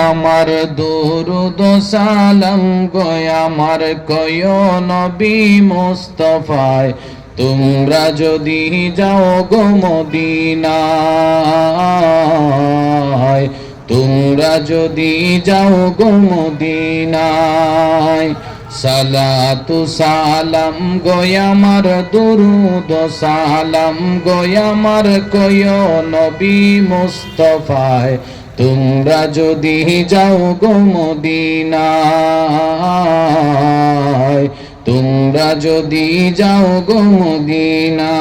আমার দুরুদ সালাম গো আমার কয় নবী মুস্তাফায় তোমরা যদি যাও গো মদিনায় তোমরা যদি যাও গো মদিনায় সালাতু সালাম গো আমার দুরুদ সালাম গো আমার কয় নবী মুস্তাফায় তোমরা যদি যাও গো মদিনায় তোমরা যদি যাও গো মদিনায়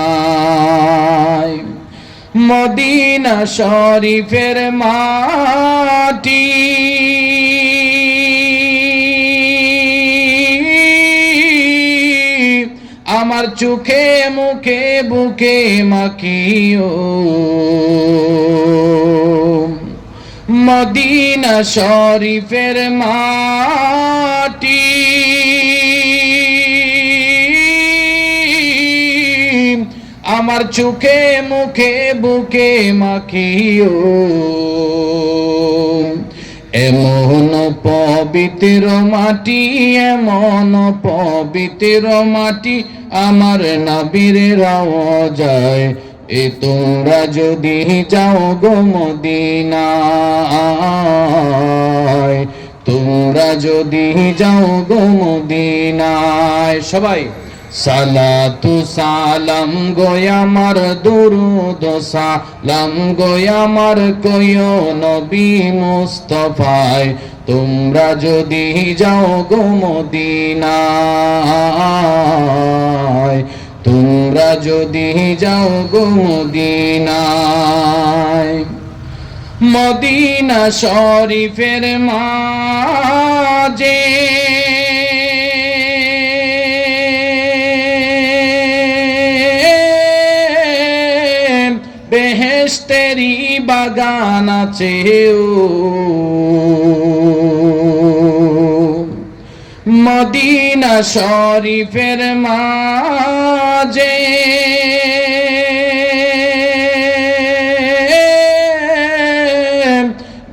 মদিনা শরীফের মাটি আমার চোখে মুখে বুকে মাখিও মদিনা শরীফের মাটি আমার চোখে মুখে বুকে মাখিও এমন পবিত্র মাটি এমন পবিত্র মাটি আমার নবীর রওজায় এ তোমরা যদি যাও গো মদিনায় তোমরা যদি যাও গো মদিনায় সবাই সালাতু সালাম গো আমার দুরুদ সালাম গো আমার কয় নবী মুস্তাফায় তোমরা যদি যাও গো মদিনায় তোমরা যদি যাও গো মদিনায় মদিনা শরীফের মাঝে বেহেশতেরি বাগান আছে মদিনা শরীফের মাঝে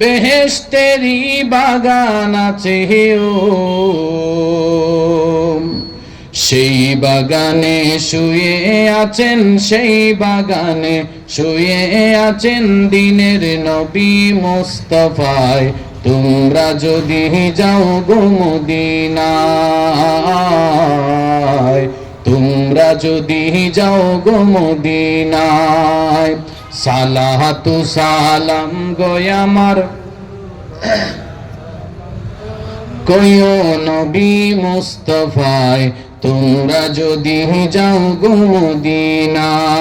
বেহেশতেরি বাগান আছে সেই বাগানে শুয়ে আছেন সেই বাগানে শুয়ে আছেন দিনের নবী মুস্তাফায় তোমরা যদি যাও গো মদিনায় তোমরা যদি যাও গো মদিনায় সালাতু সালাম গো আমার কয় নবী মুস্তাফায় তোমরা যদি যাও গো মদিনায়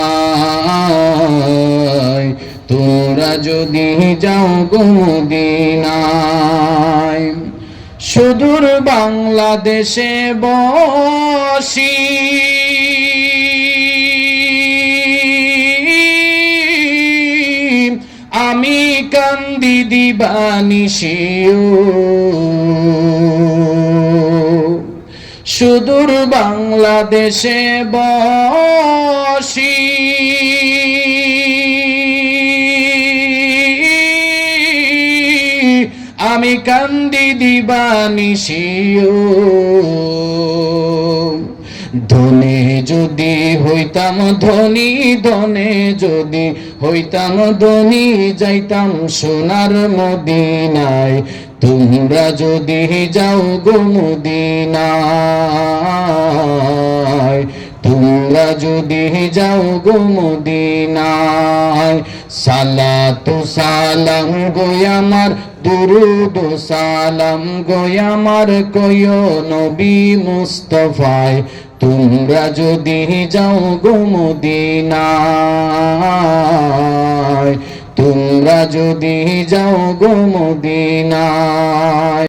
তোমরা যদি যাও গো মদিনায় সুদূর বাংলাদেশে বসি আমি কান্দি দিবানিশিও সুদূর বাংলাদেশে বসি আমি কান্দি দিবানিশিও ধনে যদি হইতাম ধনী ধনে যদি হইতাম ধনী যাইতাম সোনার মদিনায় তোমরা যদি যাও গো মদিনায় তোমরা যদি যাও গো মদিনায় সালাতু সালাম গো আমার দুরুদ সালাম গো আমার কয় নবী মুস্তাফায় তোমরা যদি যাও গো মদিনায় তোমরা যদি যাও গো মদিনায়।